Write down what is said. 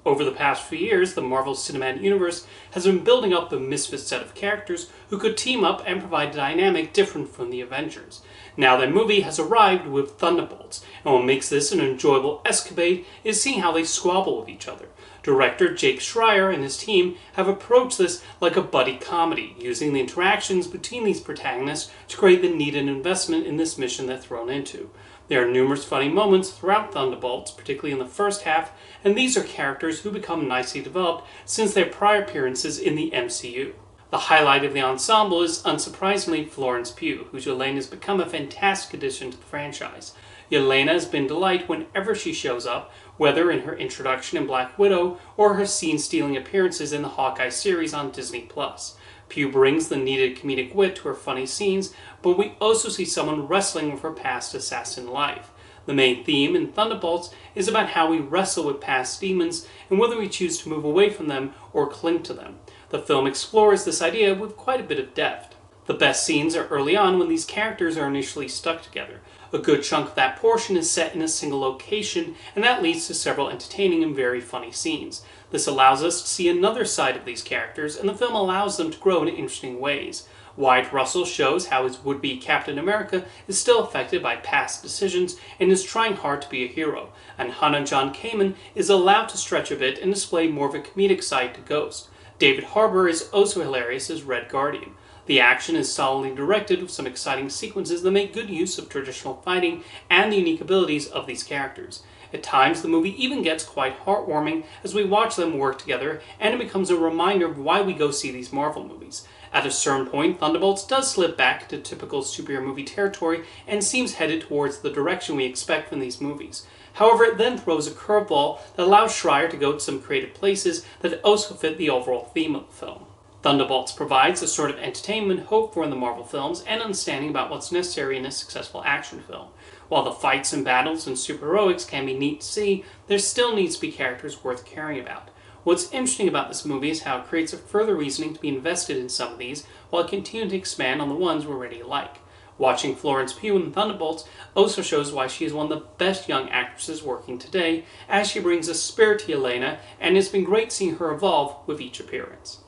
Over the past few years, the Marvel Cinematic Universe has been building up the misfit set of characters who could team up and provide a dynamic different from the Avengers. Now that movie has arrived with Thunderbolts, and what makes this an enjoyable escapade is seeing how they squabble with each other. Director Jake Schreier and his team have approached this like a buddy comedy, using the interactions between these protagonists to create the needed investment in this mission they're thrown into. There are numerous funny moments throughout Thunderbolts, particularly in the first half, and these are characters who become nicely developed since their prior appearances in the MCU. The highlight of the ensemble is, unsurprisingly, Florence Pugh, whose Yelena has become a fantastic addition to the franchise. Yelena has been a delight whenever she shows up, whether in her introduction in Black Widow or her scene-stealing appearances in the Hawkeye series on Disney+. Pugh brings the needed comedic wit to her funny scenes, but we also see someone wrestling with her past assassin life. The main theme in Thunderbolts is about how we wrestle with past demons and whether we choose to move away from them or cling to them. The film explores this idea with quite a bit of depth. The best scenes are early on when these characters are initially stuck together. A good chunk of that portion is set in a single location, and that leads to several entertaining and very funny scenes. This allows us to see another side of these characters, and the film allows them to grow in interesting ways. Wyatt Russell shows how his would-be Captain America is still affected by past decisions and is trying hard to be a hero, and Hannah John Kamen is allowed to stretch a bit and display more of a comedic side to Ghost. David Harbour is also hilarious as Red Guardian. The action is solidly directed with some exciting sequences that make good use of traditional fighting and the unique abilities of these characters. At times, the movie even gets quite heartwarming as we watch them work together, and it becomes a reminder of why we go see these Marvel movies. At a certain point, Thunderbolts does slip back to typical superhero movie territory and seems headed towards the direction we expect from these movies. However, it then throws a curveball that allows Schreier to go to some creative places that also fit the overall theme of the film. Thunderbolts provides a sort of entertainment hoped for in the Marvel films and understanding about what's necessary in a successful action film. While the fights and battles and superheroics can be neat to see, there still needs to be characters worth caring about. What's interesting about this movie is how it creates a further reasoning to be invested in some of these, while continuing to expand on the ones we already like. Watching Florence Pugh in Thunderbolts also shows why she is one of the best young actresses working today, as she brings a spirit to Yelena, and it's been great seeing her evolve with each appearance.